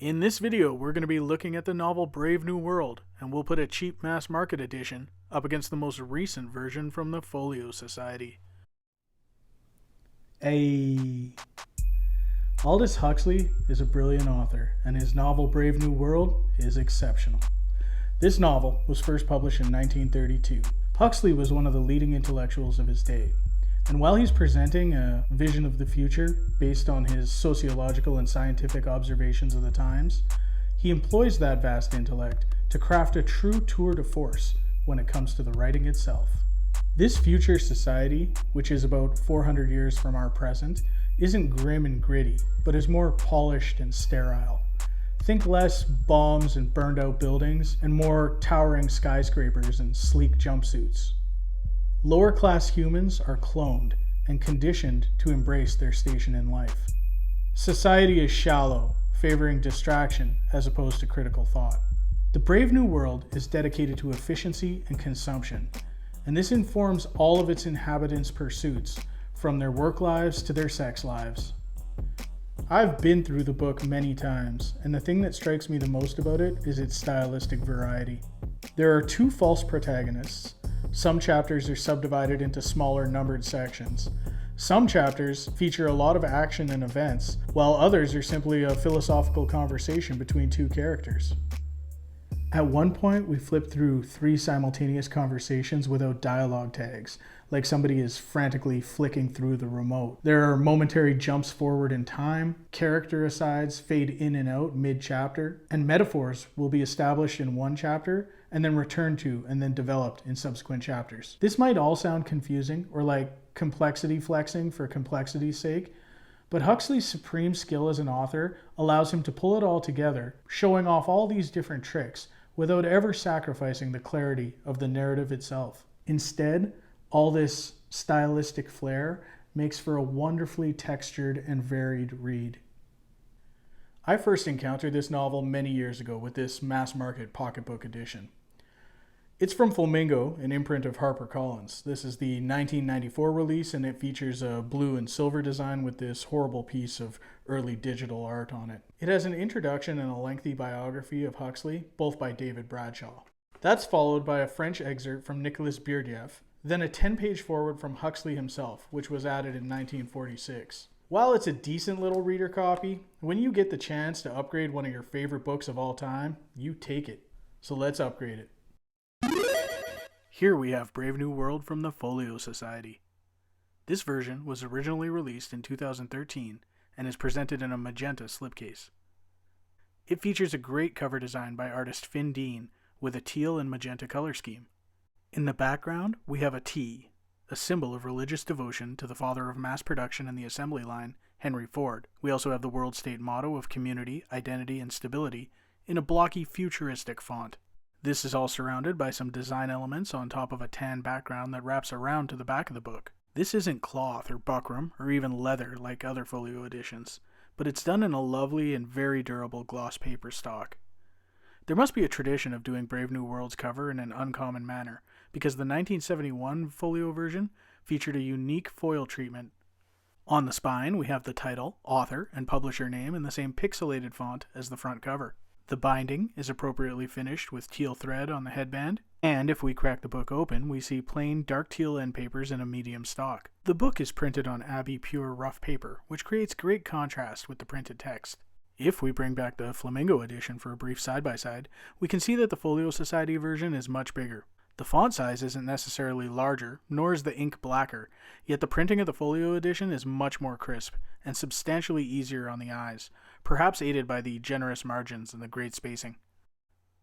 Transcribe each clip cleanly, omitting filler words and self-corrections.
In this video, we're going to be looking at the novel Brave New World, and we'll put a cheap mass market edition up against the most recent version from the Folio Society. Aldous Huxley is a brilliant author, and his novel Brave New World is exceptional. This novel was first published in 1932. Huxley was one of the leading intellectuals of his day. And while he's presenting a vision of the future based on his sociological and scientific observations of the times, he employs that vast intellect to craft a true tour de force when it comes to the writing itself. This future society, which is about 400 years from our present, isn't grim and gritty, but is more polished and sterile. Think less bombs and burned out buildings, and more towering skyscrapers and sleek jumpsuits. Lower class humans are cloned and conditioned to embrace their station in life. Society is shallow, favoring distraction as opposed to critical thought. The Brave New World is dedicated to efficiency and consumption, and this informs all of its inhabitants' pursuits, from their work lives to their sex lives. I've been through the book many times, and the thing that strikes me the most about it is its stylistic variety. There are two false protagonists. Some chapters are subdivided into smaller numbered sections. Some chapters feature a lot of action and events, while others are simply a philosophical conversation between two characters. At one point, we flip through 3 simultaneous conversations without dialogue tags, like somebody is frantically flicking through the remote. There are momentary jumps forward in time, character asides fade in and out mid-chapter, and metaphors will be established in one chapter and then returned to and then developed in subsequent chapters. This might all sound confusing or like complexity flexing for complexity's sake, but Huxley's supreme skill as an author allows him to pull it all together, showing off all these different tricks without ever sacrificing the clarity of the narrative itself. Instead, all this stylistic flair makes for a wonderfully textured and varied read. I first encountered this novel many years ago with this mass-market pocketbook edition. It's from Flamingo, an imprint of HarperCollins. This is the 1994 release, and it features a blue and silver design with this horrible piece of early digital art on it. It has an introduction and a lengthy biography of Huxley, both by David Bradshaw. That's followed by a French excerpt from Nicolas Berdyaev, then a 10-page foreword from Huxley himself, which was added in 1946. While it's a decent little reader copy, when you get the chance to upgrade one of your favorite books of all time, you take it. So let's upgrade it. Here we have Brave New World from the Folio Society. This version was originally released in 2013 and is presented in a magenta slipcase. It features a great cover design by artist Finn Dean with a teal and magenta color scheme. In the background, we have a T, a symbol of religious devotion to the father of mass production in the assembly line, Henry Ford. We also have the world state motto of community, identity, and stability in a blocky futuristic font. This is all surrounded by some design elements on top of a tan background that wraps around to the back of the book. This isn't cloth or buckram or even leather like other folio editions, but it's done in a lovely and very durable gloss paper stock. There must be a tradition of doing Brave New World's cover in an uncommon manner, because the 1971 folio version featured a unique foil treatment. On the spine, we have the title, author, and publisher name in the same pixelated font as the front cover. The binding is appropriately finished with teal thread on the headband, and if we crack the book open, we see plain dark teal end papers in a medium stock. The book is printed on Abbey Pure rough paper, which creates great contrast with the printed text. If we bring back the Flamingo edition for a brief side-by-side, we can see that the Folio Society version is much bigger. The font size isn't necessarily larger, nor is the ink blacker, yet the printing of the Folio edition is much more crisp and substantially easier on the eyes, perhaps aided by the generous margins and the great spacing.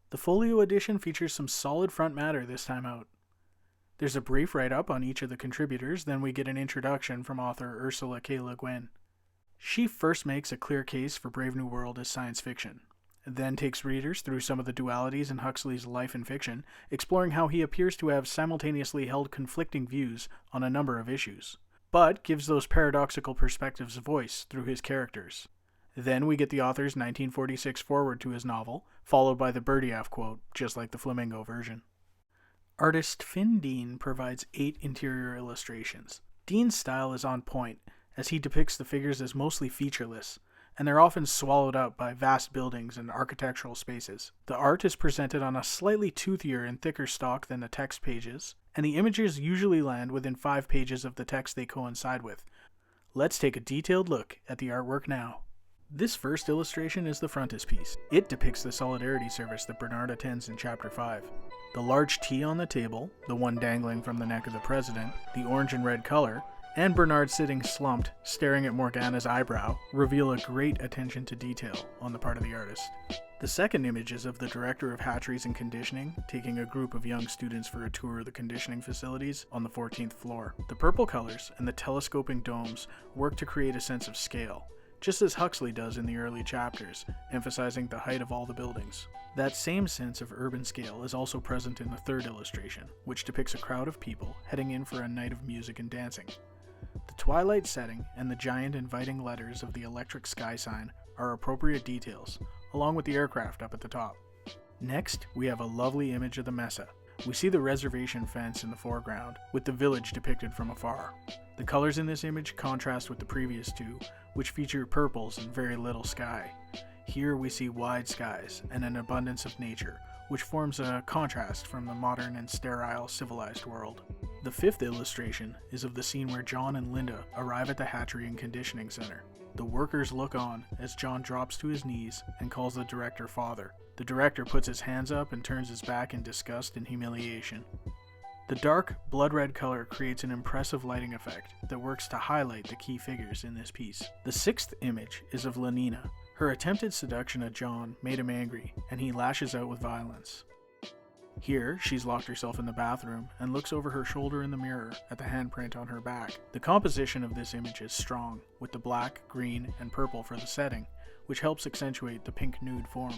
The Folio edition features some solid front matter this time out. There's a brief write-up on each of the contributors, then we get an introduction from author Ursula K. Le Guin. She first makes a clear case for Brave New World as science fiction, then takes readers through some of the dualities in Huxley's life and fiction, exploring how he appears to have simultaneously held conflicting views on a number of issues, but gives those paradoxical perspectives a voice through his characters. Then we get the author's 1946 foreword to his novel, followed by the Berdyaev quote, just like the Flamingo version. Artist Finn Dean provides 8 interior illustrations. Dean's style is on point, as he depicts the figures as mostly featureless, and they're often swallowed up by vast buildings and architectural spaces. The art is presented on a slightly toothier and thicker stock than the text pages, and the images usually land within 5 pages of the text they coincide with. Let's take a detailed look at the artwork now. This first illustration is the frontispiece. It depicts the solidarity service that Bernard attends in Chapter 5. The large T on the table, the one dangling from the neck of the president, the orange and red color, and Bernard sitting slumped, staring at Morgana's eyebrow, reveal a great attention to detail on the part of the artist. The second image is of the director of hatcheries and conditioning, taking a group of young students for a tour of the conditioning facilities on the 14th floor. The purple colors and the telescoping domes work to create a sense of scale, just as Huxley does in the early chapters, emphasizing the height of all the buildings. That same sense of urban scale is also present in the third illustration, which depicts a crowd of people heading in for a night of music and dancing. The twilight setting and the giant inviting letters of the electric sky sign are appropriate details, along with the aircraft up at the top. Next, we have a lovely image of the mesa. We see the reservation fence in the foreground, with the village depicted from afar. The colors in this image contrast with the previous two, which feature purples and very little sky. Here we see wide skies and an abundance of nature, which forms a contrast from the modern and sterile civilized world. The fifth illustration is of the scene where John and Linda arrive at the hatchery and conditioning center. The workers look on as John drops to his knees and calls the director father. The director puts his hands up and turns his back in disgust and humiliation. The dark, blood-red color creates an impressive lighting effect that works to highlight the key figures in this piece. The sixth image is of Lenina. Her attempted seduction of John made him angry, and he lashes out with violence. Here, she's locked herself in the bathroom and looks over her shoulder in the mirror at the handprint on her back. The composition of this image is strong, with the black, green, and purple for the setting, which helps accentuate the pink nude form.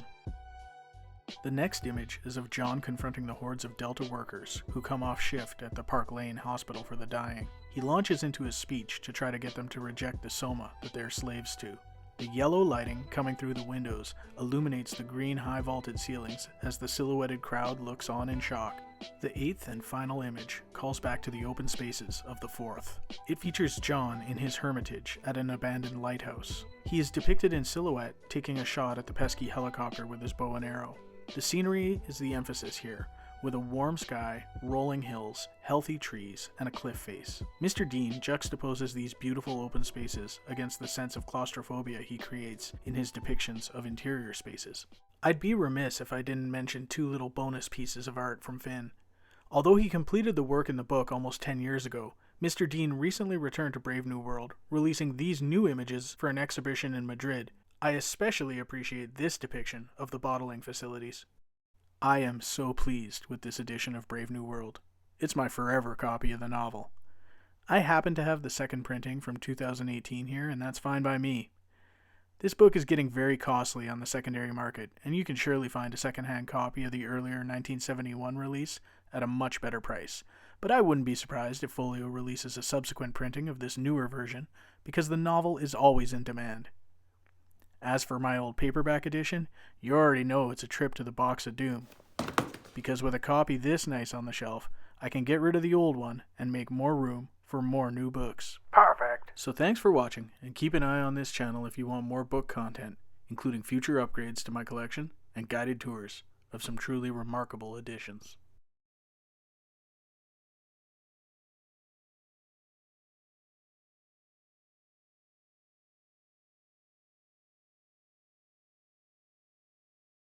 The next image is of John confronting the hordes of Delta workers who come off shift at the Park Lane Hospital for the Dying. He launches into his speech to try to get them to reject the soma that they're slaves to. The yellow lighting coming through the windows illuminates the green high-vaulted ceilings as the silhouetted crowd looks on in shock. The eighth and final image calls back to the open spaces of the fourth. It features John in his hermitage at an abandoned lighthouse. He is depicted in silhouette taking a shot at the pesky helicopter with his bow and arrow. The scenery is the emphasis here, with a warm sky, rolling hills, healthy trees, and a cliff face. Mr. Dean juxtaposes these beautiful open spaces against the sense of claustrophobia he creates in his depictions of interior spaces. I'd be remiss if I didn't mention 2 little bonus pieces of art from Finn. Although he completed the work in the book almost 10 years ago, Mr. Dean recently returned to Brave New World, releasing these new images for an exhibition in Madrid. I especially appreciate this depiction of the bottling facilities. I am so pleased with this edition of Brave New World. It's my forever copy of the novel. I happen to have the second printing from 2018 here, and that's fine by me. This book is getting very costly on the secondary market, and you can surely find a secondhand copy of the earlier 1971 release at a much better price. But I wouldn't be surprised if Folio releases a subsequent printing of this newer version, because the novel is always in demand. As for my old paperback edition, you already know it's a trip to the box of doom. Because with a copy this nice on the shelf, I can get rid of the old one and make more room for more new books. Perfect! So thanks for watching, and keep an eye on this channel if you want more book content, including future upgrades to my collection and guided tours of some truly remarkable editions.